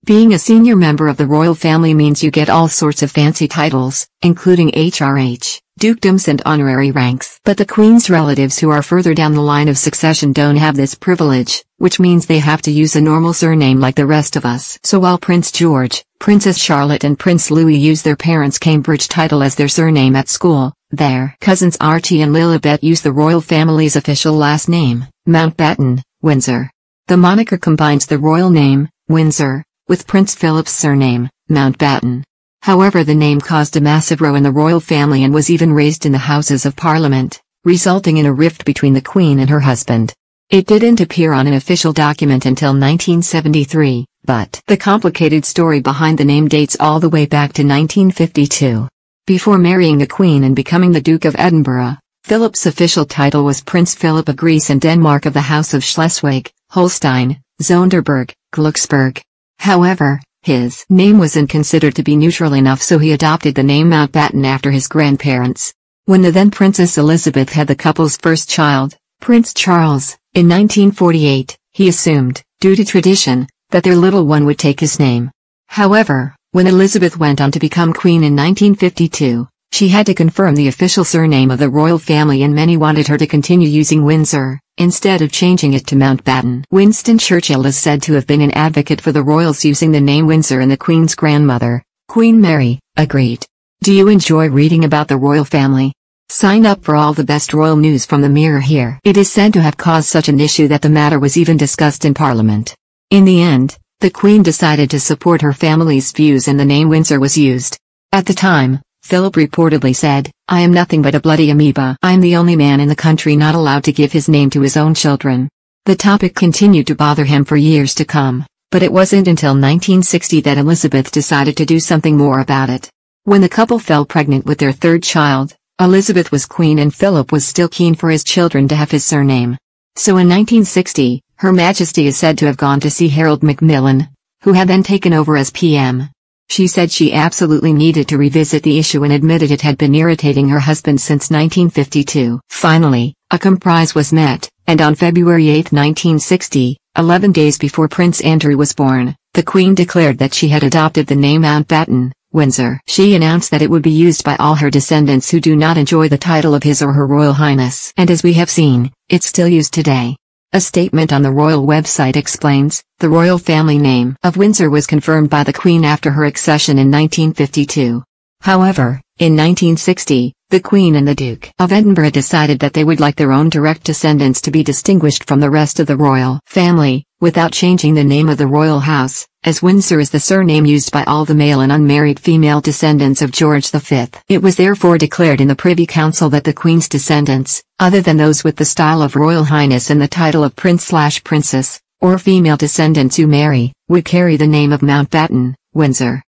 Being a senior member of the royal family means you get all sorts of fancy titles, including HRH, dukedoms and honorary ranks. But the Queen's relatives who are further down the line of succession don't have this privilege, which means they have to use a normal surname like the rest of us. So while Prince George, Princess Charlotte and Prince Louis use their parents' Cambridge title as their surname at school, their cousins Archie and Lilibet use the royal family's official last name, Mountbatten, Windsor. The moniker combines the royal name, Windsor, with Prince Philip's surname, Mountbatten. However, the name caused a massive row in the royal family and was even raised in the Houses of Parliament, resulting in a rift between the Queen and her husband. It didn't appear on an official document until 1973, but the complicated story behind the name dates all the way back to 1952. Before marrying the Queen and becoming the Duke of Edinburgh, Philip's official title was Prince Philip of Greece and Denmark of the House of Schleswig, Holstein, Zonderburg, Glucksburg. However, his name wasn't considered to be neutral enough, so he adopted the name Mountbatten after his grandparents. When the then Princess Elizabeth had the couple's first child, Prince Charles, in 1948, he assumed, due to tradition, that their little one would take his name. However, when Elizabeth went on to become Queen in 1952, she had to confirm the official surname of the royal family, and many wanted her to continue using Windsor, instead of changing it to Mountbatten. Winston Churchill is said to have been an advocate for the royals using the name Windsor, and the Queen's grandmother, Queen Mary, agreed. Do you enjoy reading about the royal family? Sign up for all the best royal news from the Mirror here. It is said to have caused such an issue that the matter was even discussed in Parliament. In the end, the Queen decided to support her family's views and the name Windsor was used. At the time, Philip reportedly said, "I am nothing but a bloody amoeba. I'm the only man in the country not allowed to give his name to his own children." The topic continued to bother him for years to come, but it wasn't until 1960 that Elizabeth decided to do something more about it. When the couple fell pregnant with their third child, Elizabeth was Queen and Philip was still keen for his children to have his surname. So in 1960, Her Majesty is said to have gone to see Harold Macmillan, who had then taken over as PM. She said she absolutely needed to revisit the issue and admitted it had been irritating her husband since 1952. Finally, a compromise was met, and on February 8, 1960, 11 days before Prince Andrew was born, the Queen declared that she had adopted the name Mountbatten, Windsor. She announced that it would be used by all her descendants who do not enjoy the title of His or Her Royal Highness. And as we have seen, it's still used today. A statement on the royal website explains, the royal family name of Windsor was confirmed by the Queen after her accession in 1952. However, in 1960, the Queen and the Duke of Edinburgh decided that they would like their own direct descendants to be distinguished from the rest of the royal family, without changing the name of the royal house, as Windsor is the surname used by all the male and unmarried female descendants of George V. It was therefore declared in the Privy Council that the Queen's descendants, other than those with the style of Royal Highness and the title of Prince/Princess, or female descendants who marry, would carry the name of Mountbatten, Windsor.